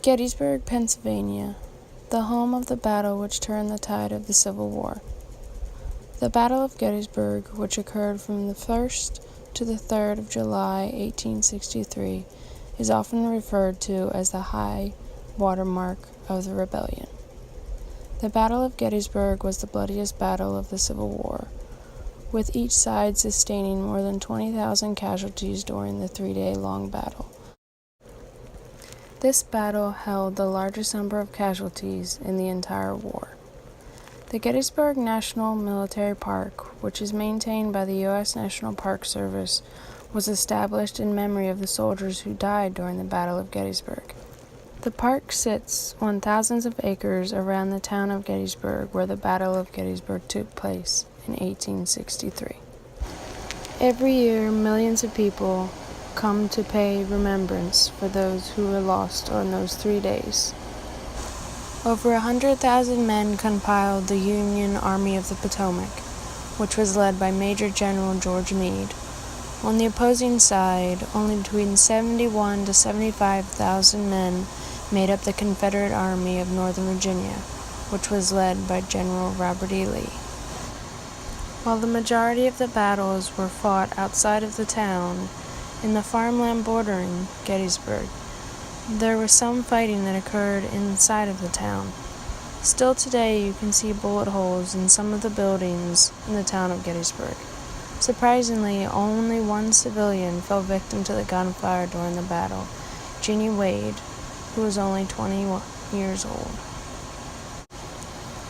Gettysburg, Pennsylvania, the home of the battle which turned the tide of the Civil War. The Battle of Gettysburg, which occurred from the 1st to the 3rd of July, 1863, is often referred to as the high water mark of the rebellion. The Battle of Gettysburg was the bloodiest battle of the Civil War, with each side sustaining more than 20,000 casualties during the 3-day-long battle. This battle held the largest number of casualties in the entire war. The Gettysburg National Military Park, which is maintained by the U.S. National Park Service, was established in memory of the soldiers who died during the Battle of Gettysburg. The park sits on thousands of acres around the town of Gettysburg, where the Battle of Gettysburg took place in 1863. Every year, millions of people come to pay remembrance for those who were lost on those 3 days. Over 100,000 men compiled the Union Army of the Potomac, which was led by Major General George Meade. On the opposing side, only between 71,000 to 75,000 men made up the Confederate Army of Northern Virginia, which was led by General Robert E. Lee. While the majority of the battles were fought outside of the town, in the farmland bordering Gettysburg, there was some fighting that occurred inside of the town. Still today, you can see bullet holes in some of the buildings in the town of Gettysburg. Surprisingly, only one civilian fell victim to the gunfire during the battle, Jenny Wade, who was only 21 years old.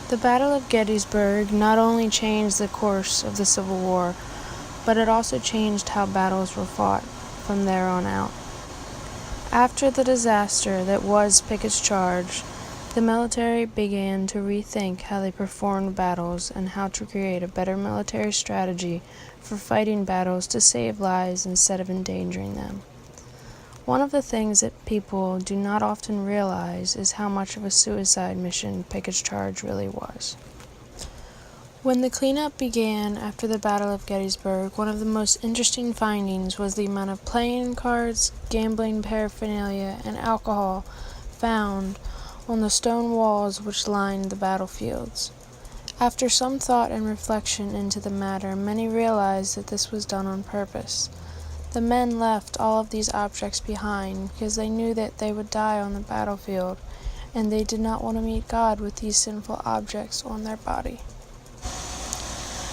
The Battle of Gettysburg not only changed the course of the Civil War, but it also changed how battles were fought from there on out. After the disaster that was Pickett's Charge, the military began to rethink how they performed battles and how to create a better military strategy for fighting battles to save lives instead of endangering them. One of the things that people do not often realize is how much of a suicide mission Pickett's Charge really was. When the cleanup began after the Battle of Gettysburg, one of the most interesting findings was the amount of playing cards, gambling paraphernalia, and alcohol found on the stone walls which lined the battlefields. After some thought and reflection into the matter, many realized that this was done on purpose. The men left all of these objects behind because they knew that they would die on the battlefield, and they did not want to meet God with these sinful objects on their body.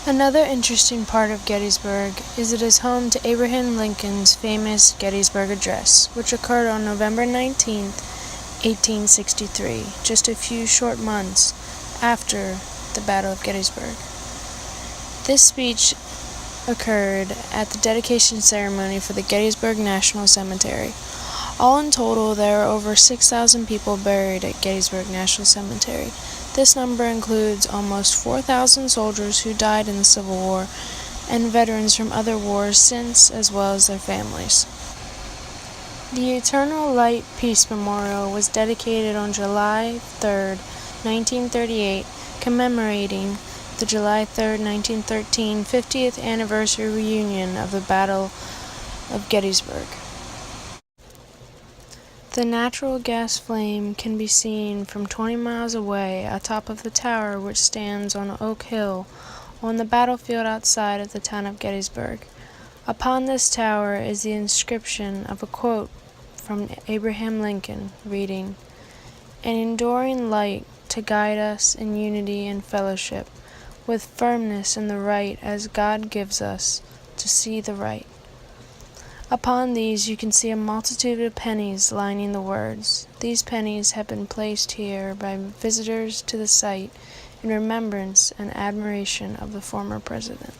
Another interesting part of Gettysburg is it is home to Abraham Lincoln's famous Gettysburg Address, which occurred on November 19, 1863, just a few short months after the Battle of Gettysburg. This speech occurred at the dedication ceremony for the Gettysburg National Cemetery. All in total, there are over 6,000 people buried at Gettysburg National Cemetery. This number includes almost 4,000 soldiers who died in the Civil War and veterans from other wars since, as well as their families. The Eternal Light Peace Memorial was dedicated on July 3, 1938, commemorating the July 3, 1913 50th anniversary reunion of the Battle of Gettysburg. The natural gas flame can be seen from 20 miles away atop of the tower which stands on Oak Hill on the battlefield outside of the town of Gettysburg. Upon this tower is the inscription of a quote from Abraham Lincoln reading, "An enduring light to guide us in unity and fellowship, with firmness in the right as God gives us to see the right." Upon these you can see a multitude of pennies lining the words. These pennies have been placed here by visitors to the site in remembrance and admiration of the former president.